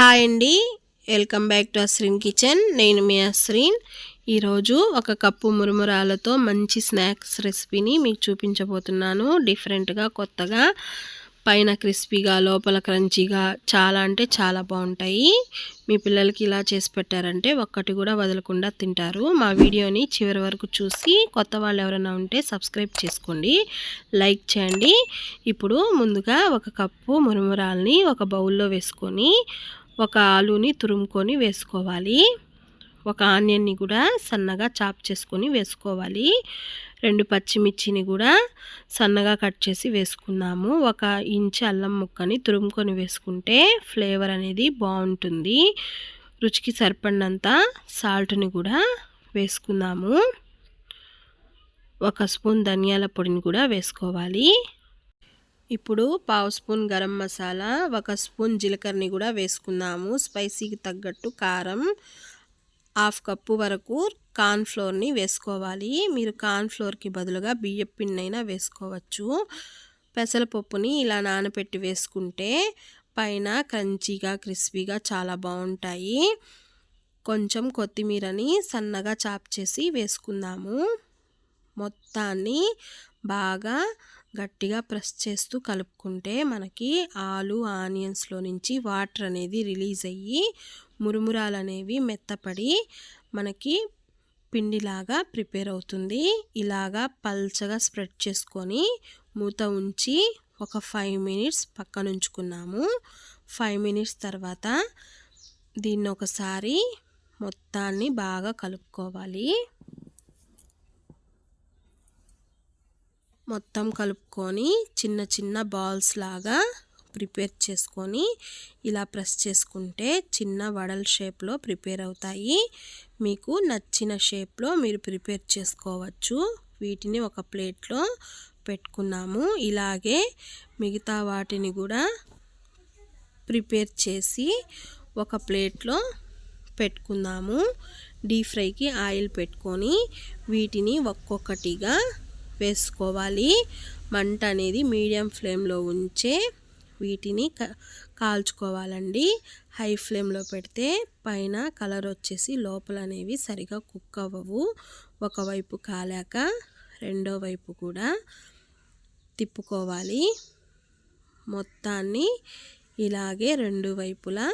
Hi అండి, welcome back to Asreen kitchen. నేను మీ అస్రీన్. ఈరోజు ఒక కప్పు మురుమురాలతో మంచి స్నాక్స్ రెసిపీని మీకు చూపించబోతున్నాను. డిఫరెంట్గా, కొత్తగా, పైన క్రిస్పీగా లోపల క్రంచీగా చాలా అంటే చాలా బాగుంటాయి. మీ పిల్లలకి ఇలా చేసి పెట్టారంటే ఒక్కటి కూడా వదలకుండా తింటారు. మా వీడియోని చివరి వరకు చూసి కొత్త వాళ్ళు ఎవరైనా ఉంటే సబ్స్క్రైబ్ చేసుకోండి, లైక్ చేయండి. ఇప్పుడు ముందుగా ఒక కప్పు మురుమురాల్ని ఒక బౌల్లో వేసుకొని ఒక ఆలూని తురుముకొని వేసుకోవాలి. ఒక ఆనియన్ని కూడా సన్నగా చాప్ చేసుకొని వేసుకోవాలి. 2 పచ్చిమిర్చిని కూడా సన్నగా కట్ చేసి వేసుకున్నాము. 1 ఇంచు అల్లం ముక్కని తురుముకొని వేసుకుంటే ఫ్లేవర్ అనేది బాగుంటుంది. రుచికి సరిపడినంత సాల్ట్ని కూడా వేసుకుందాము. 1 స్పూన్ ధనియాల పొడిని కూడా వేసుకోవాలి. ఇప్పుడు 1/2 స్పూన్ గరం మసాలా, 1 స్పూన్ జీలకర్రని కూడా వేసుకుందాము. స్పైసీకి తగ్గట్టు కారం, 1/2 కప్పు వరకు కార్న్ ఫ్లోర్ని వేసుకోవాలి. మీరు కార్న్ ఫ్లోర్కి బదులుగా బియ్యం పిండినైనా వేసుకోవచ్చు. పెసరపప్పుని ఇలా నానబెట్టి వేసుకుంటే పైన క్రంచీగా, క్రిస్పీగా చాలా బాగుంటాయి. కొంచెం కొత్తిమీరని సన్నగా చాప్ చేసి వేసుకుందాము. మొత్తాన్ని బాగా గట్టిగా ప్రెస్ చేస్తూ కలుపుకుంటే మనకి ఆనియన్స్లో నుంచి వాటర్ అనేది రిలీజ్ అయ్యి మురుమురాలు అనేవి మెత్తపడి మనకి పిండిలాగా ప్రిపేర్ అవుతుంది. ఇలాగా పల్చగా స్ప్రెడ్ చేసుకొని మూత ఉంచి ఒక 5 మినిట్స్ పక్కన ఉంచుకున్నాము. 5 మినిట్స్ తర్వాత దీన్ని ఒకసారి మొత్తాన్ని బాగా కలుపుకోవాలి. మొత్తం కలుపుకొని చిన్న చిన్న బాల్స్ లాగా ప్రిపేర్ చేసుకొని ఇలా ప్రెస్ చేసుకుంటే చిన్న వడల షేప్లో ప్రిపేర్ అవుతాయి. మీకు నచ్చిన షేప్లో మీరు ప్రిపేర్ చేసుకోవచ్చు. వీటిని ఒక ప్లేట్లో పెట్టుకున్నాము. ఇలాగే మిగతా వాటిని కూడా ప్రిపేర్ చేసి ఒక ప్లేట్లో పెట్టుకుందాము. డీప్ ఫ్రైకి ఆయిల్ పెట్టుకొని వీటిని ఒక్కొక్కటిగా వేసుకోవాలి. మంట అనేది మీడియం ఫ్లేమ్లో ఉంచే వీటిని కాల్చుకోవాలండి. హై ఫ్లేమ్లో పెడితే పైన కలర్ వచ్చేసి లోపల అనేవి సరిగా కుక్ అవ్వవు. ఒకవైపు కాలాక రెండో వైపు కూడా తిప్పుకోవాలి. మొత్తాన్ని ఇలాగే 2 వైపులా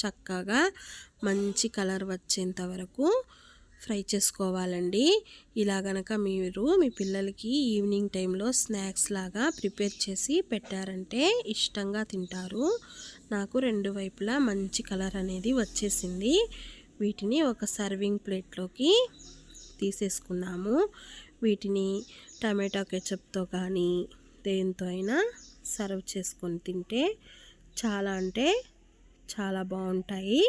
చక్కగా మంచి కలర్ వచ్చేంత వరకు ఫ్రై చేసుకోవాలండి. ఇలా గనక మీరు మీ పిల్లలకి ఈవినింగ్ టైంలో స్నాక్స్ లాగా ప్రిపేర్ చేసి పెట్టారంటే ఇష్టంగా తింటారు. నాకు 2 వైపులా మంచి కలర్ అనేది వచ్చేసింది. వీటిని ఒక సర్వింగ్ ప్లేట్లోకి తీసేసుకున్నాము. వీటిని టమాటా కెచప్తో కానీ దేంతో అయినా సర్వ్ చేసుకొని తింటే చాలా అంటే చాలా బాగుంటాయి.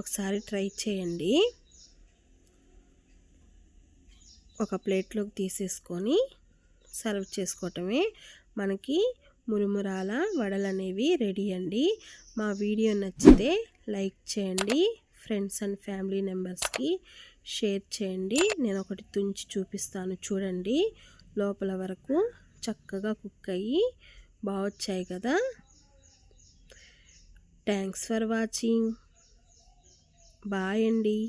ఒకసారి ట్రై చేయండి. ఒక ప్లేట్లోకి తీసేసుకొని సర్వ్ చేసుకోవటమే. మనకి మురుమురాల వడలు అనేవి రెడీ అండి. మా వీడియో నచ్చితే లైక్ చేయండి, ఫ్రెండ్స్ అండ్ ఫ్యామిలీ మెంబర్స్కి షేర్ చేయండి. నేను ఒకటి తుంచి చూపిస్తాను చూడండి. లోపల వరకు చక్కగా కుక్ అయ్యి బాగొచ్చాయి కదా. Thanks for watching. బాయ్ అండి.